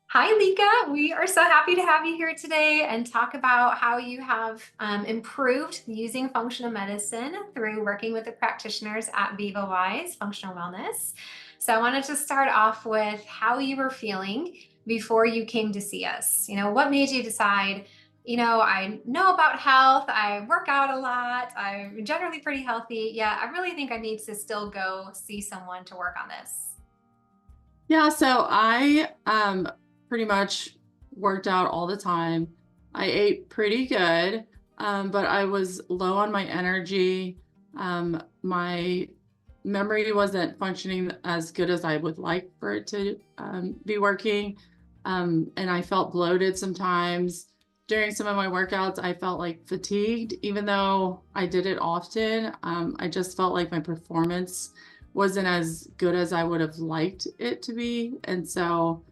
Hi, Lika. We are so happy to have you here today and talk about how you have improved using functional medicine through working with the practitioners at VivaWise Functional Wellness. So I wanted to start off with how you were feeling before you came to see us. What made you decide, I know about health, I work out a lot, I'm generally pretty healthy. Yeah, I really think I need to still go see someone to work on this. Yeah, so I pretty much worked out all the time. I ate pretty good, but I was low on my energy. My memory wasn't functioning as good as I would like for it to be working. And I felt bloated sometimes. During some of my workouts, I felt like fatigued, even though I did it often. I just felt like my performance wasn't as good as I would have liked it to be. And so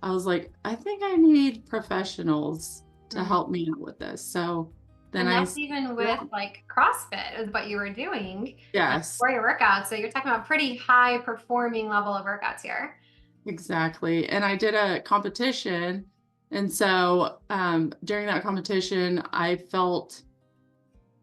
I was like, I think I need professionals to help me out with this. So then And I, that's even with yeah, like CrossFit is what you were doing yes, for your workouts. So you're talking about pretty high performing level of workouts here. exactly. And I did a competition. And so during that competition, I felt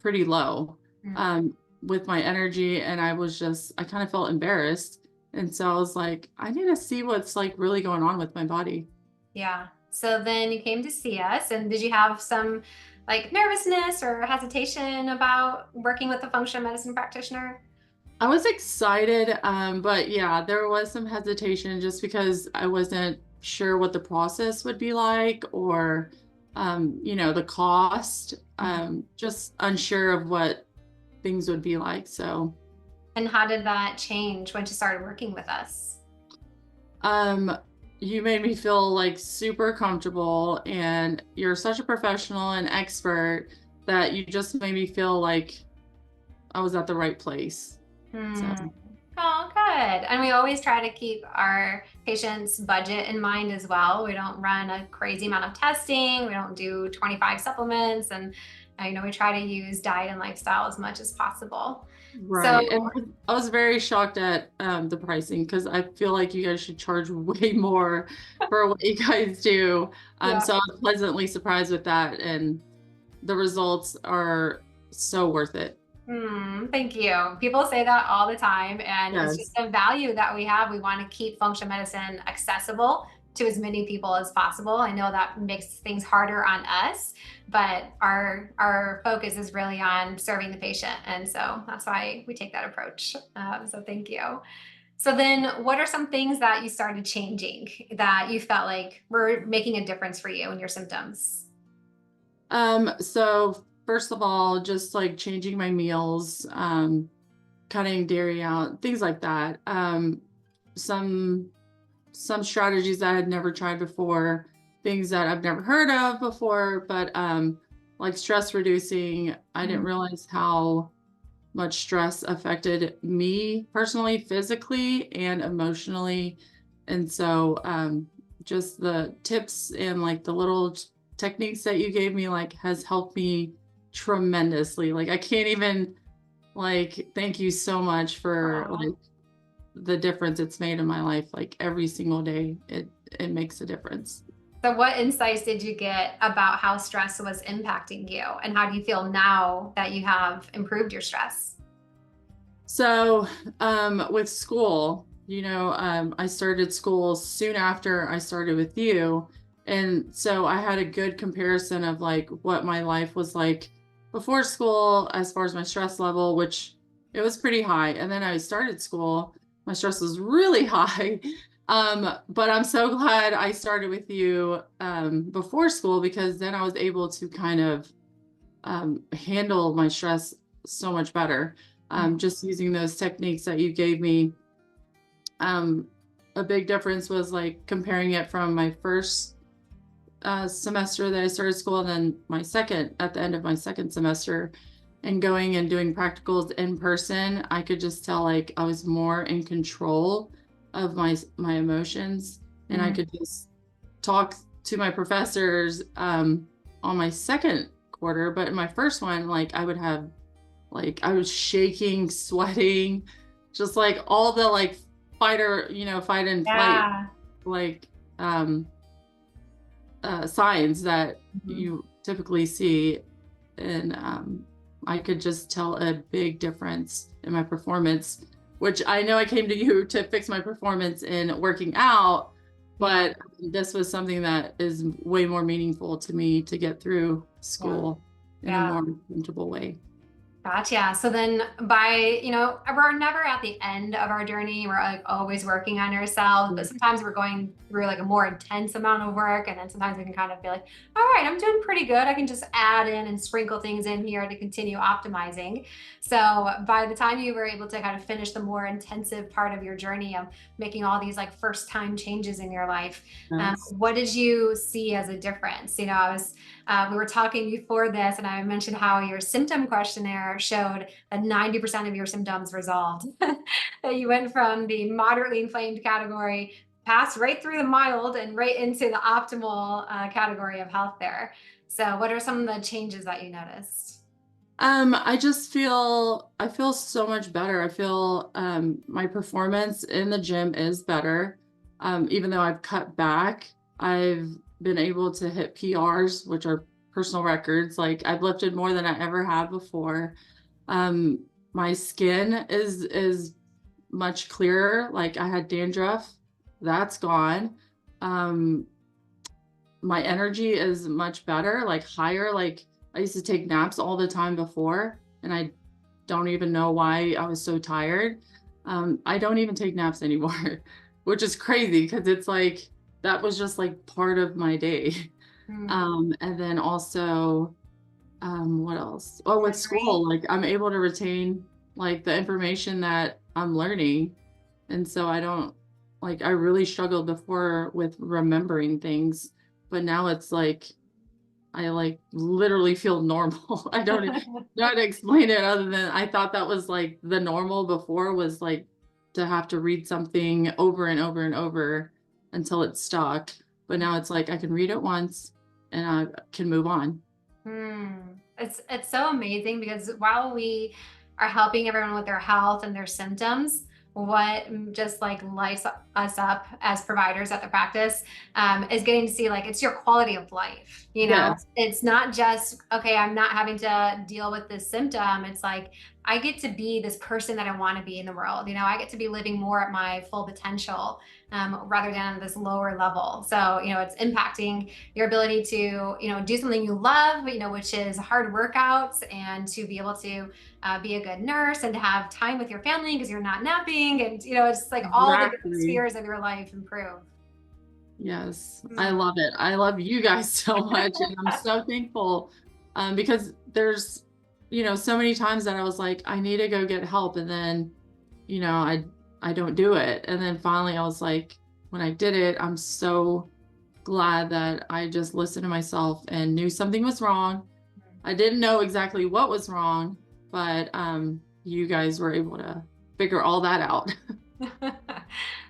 pretty low Mm, um, with my energy. And I kind of felt embarrassed. And so I was like, I need to see what's like really going on with my body. yeah. So then you came to see us, and did you have some like nervousness or hesitation about working with a functional medicine practitioner? I was excited, but yeah, there was some hesitation just because I wasn't sure what the process would be like or, the cost, Mhm. just unsure of what things would be like. So, And how did that change once you started working with us? um, you made me feel like super comfortable and you're such a professional and expert that you just made me feel like I was at the right place. So, Hmm. Oh, good. And we always try to keep our patients' budget in mind as well. We don't run a crazy amount of testing. We don't do 25 supplements. And, we try to use diet and lifestyle as much as possible. So, right. And I was very shocked at the pricing because I feel like you guys should charge way more for what you guys do. yeah. So I was pleasantly surprised with that, and the results are so worth it. Thank you. People say that all the time, and it's just Yes. a value that we have. We want to keep functional medicine accessible to as many people as possible. I know that makes things harder on us, but our focus is really on serving the patient, and so that's why we take that approach. So thank you. So then, what are some things that you started changing that you felt like were making a difference for you and your symptoms? So first of all, just like changing my meals, cutting dairy out, things like that. Some some strategies that I had never tried before, things that I've never heard of before, but like stress reducing, I didn't realize how much stress affected me personally, physically and emotionally. And so just the tips and like the little techniques that you gave me like has helped me tremendously. Like I can't even like thank you so much for Mhm. like the difference it's made in my life. Like every single day, it makes a difference. So, what insights did you get about how stress was impacting you? And how do you feel now that you have improved your stress? So, with school, I started school soon after I started with you. And so I had a good comparison of like what my life was like before school as far as my stress level, which it was pretty high. And then I started school, my stress was really high. But I'm so glad I started with you before school because then I was able to kind of handle my stress so much better. Just using those techniques that you gave me. Um, a big difference was like comparing it from my first semester that I started school and then my second at the end of my second semester and going and doing practicals in person. I could just tell like I was more in control of my emotions and I Mm. could just talk to my professors on my second quarter, but in my first one, like I was shaking, sweating, just like all the like fight and flight, Yeah. like um signs that Mhm. you typically see. And I could just tell a big difference in my performance, which I know I came to you to fix my performance in working out, Yeah, but this was something that is way more meaningful to me to get through yeah, school in a yeah. more comfortable way. Gotcha. So then we're never at the end of our journey. We're like always working on ourselves, but sometimes we're going through like a more intense amount of work. And then sometimes we can kind of be like, all right, I'm doing pretty good. I can just add in and sprinkle things in here to continue optimizing. So by the time you were able to kind of finish the more intensive part of your journey of making all these like first time changes in your life, Yes. what did you see as a difference? We were talking before this, and I mentioned how your symptom questionnaire showed that 90% of your symptoms resolved. That you went from the moderately inflamed category, passed right through the mild, and right into the optimal category of health there. So, what are some of the changes that you noticed? I feel so much better. I feel my performance in the gym is better. Even though I've cut back, I've been able to hit PRs, which are personal records. Like I've lifted more than I ever have before. My skin is much clearer. Like I had dandruff, that's gone. Um, my energy is much better, like higher. Like I used to take naps all the time before, and I don't even know why I was so tired. I don't even take naps anymore, which is crazy because it's like that was just like part of my day. Hmm. And then also, what else? Oh, with Memory. school, like I'm able to retain like the information that I'm learning. And so I don't like I really struggled before with remembering things, but now it's like I like literally feel normal. I don't know how to explain it other than I thought that was like the normal before was like to have to read something over and over and over until it stuck. But now it's like I can read it once and I can move on. It's so amazing because while we are helping everyone with their health and their symptoms, what just like lights us up as providers at the practice is getting to see like it's your quality of life. Yes, It's not just okay. I'm not having to deal with this symptom. It's like I get to be this person that I want to be in the world. I get to be living more at my full potential rather than this lower level. So it's impacting your ability to do something you love, which is hard workouts, and to be able to be a good nurse and to have time with your family because you're not napping, and it's like all the different exactly. spheres of your life improve. Yes, I Hmm. love it. I love you guys so much, and I'm so thankful because there's, so many times that I was like, I need to go get help, and then, you know, I I don't do it, and then finally I was like, when I did it, I'm so glad that I just listened to myself and knew something was wrong. I didn't know exactly what was wrong, but you guys were able to figure all that out.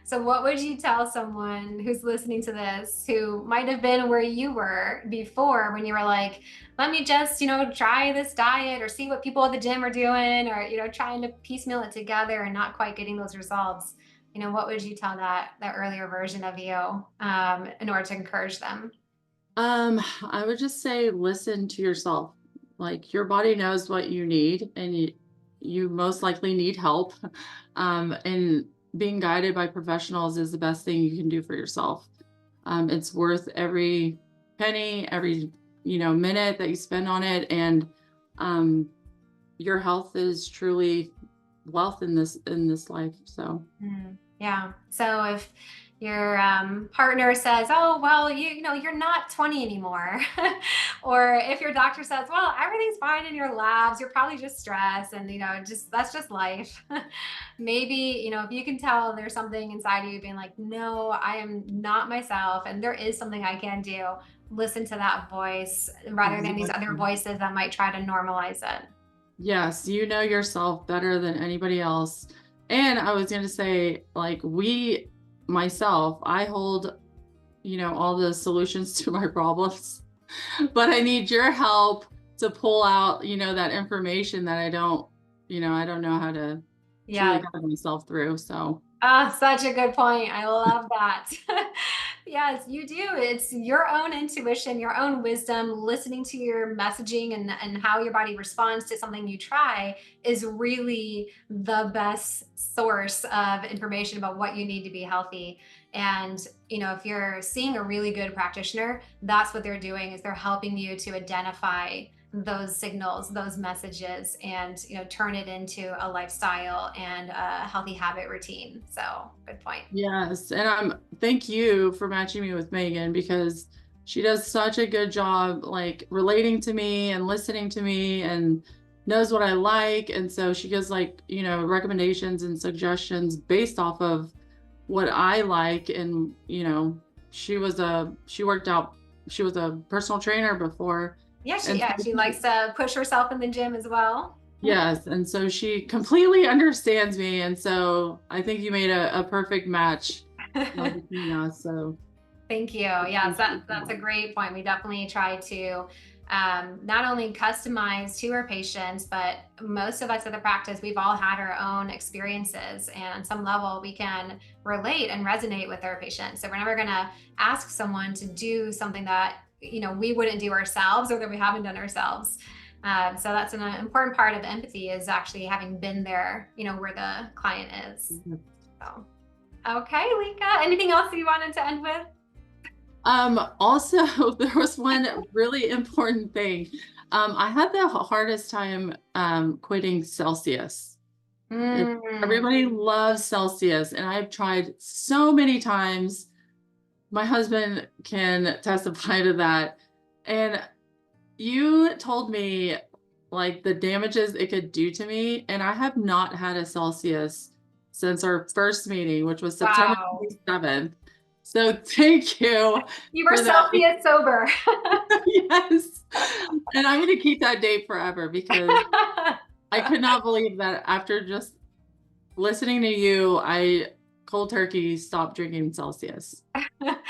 So, what would you tell someone who's listening to this who might have been where you were before when you were like, let me just, try this diet or see what people at the gym are doing or, trying to piecemeal it together and not quite getting those results? What would you tell that earlier version of you in order to encourage them? I would just say listen to yourself. Like your body knows what you need and you most likely need help. And being guided by professionals is the best thing you can do for yourself. It's worth every penny, every, minute that you spend on it. And um, your health is truly wealth in this life. So Yeah. So if your partner says, "Oh, well, you're not 20 anymore," or if your doctor says, "Well, everything's fine in your labs, you're probably just stressed," and just that's just life. Maybe if you can tell there's something inside of you being like, "No, I am not myself, and there is something I can do." Listen to that voice rather than these other exactly. voices that might try to normalize it. Yes, you know yourself better than anybody else. And I was going to say, like, myself, I hold, all the solutions to my problems, but I need your help to pull out, that information that I don't know how to truly Yeah. guide myself through. So, Ah, such a good point. I love that. Yes, you do. It's your own intuition, your own wisdom, listening to your messaging and how your body responds to something you try is really the best source of information about what you need to be healthy. And, if you're seeing a really good practitioner, that's what they're doing is they're helping you to identify those signals, those messages, and turn it into a lifestyle and a healthy habit routine. So, good point. Yes, and thank you for matching me with Megan because she does such a good job like relating to me and listening to me and knows what I like. And so she gives like, recommendations and suggestions based off of what I like. And, she was a personal trainer before. Yeah, And so she likes to push herself in the gym as well. yes, and so she completely understands me, and so I think you made a perfect match between us. So Thank you. I Yes, appreciate that's a that. great point. We definitely try to not only customize to our patients, but most of us at the practice, we've all had our own experiences, and on some level, we can relate and resonate with our patients. So we're never going to ask someone to do something that we wouldn't do ourselves or that we haven't done ourselves. So that's an important part of empathy is actually having been there, where the client is. So, okay, Lika, anything else you wanted to end with? Also, there was one really important thing. I had the hardest time quitting Celsius. Mm. Everybody loves Celsius, and I've tried so many times. My husband can testify to that. And you told me like the damages it could do to me, and I have not had a Celsius since our first meeting, which was September Wow. 27th. So thank you You were for that. Celsius sober. Yes. And I'm going to keep that date forever because I could not believe that after just listening to you, I cold turkey stopped drinking Celsius. That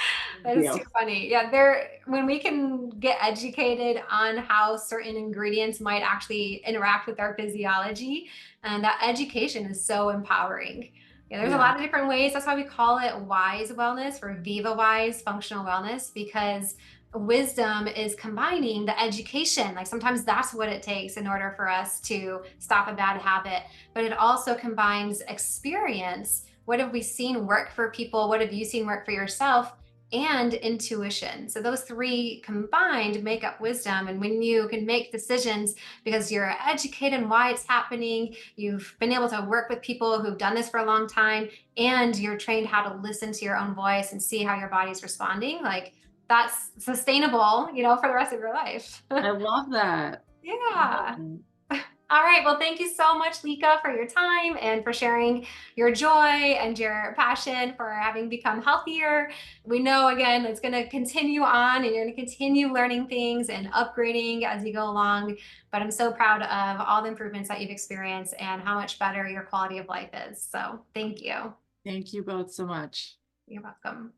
Thank is too you. funny. Yeah, there when we can get educated on how certain ingredients might actually interact with our physiology, and that education is so empowering. Yeah, there's a Yeah. lot of different ways. That's why we call it wise wellness or VivaWise functional wellness because wisdom is combining the education. Like sometimes that's what it takes in order for us to stop a bad habit, but it also combines experience. What have we seen work for people? What have you seen work for yourself? And intuition. So those three combined make up wisdom. And when you can make decisions because you're educated in why it's happening, you've been able to work with people who've done this for a long time, and you're trained how to listen to your own voice and see how your body's responding, like that's sustainable, for the rest of your life. I love that. I love Yeah. that. All right. Well, thank you so much, Lika, for your time and for sharing your joy and your passion for having become healthier. We know, again, it's going to continue on and you're going to continue learning things and upgrading as you go along. But I'm so proud of all the improvements that you've experienced and how much better your quality of life is. So thank you. Thank you both so much. You're welcome.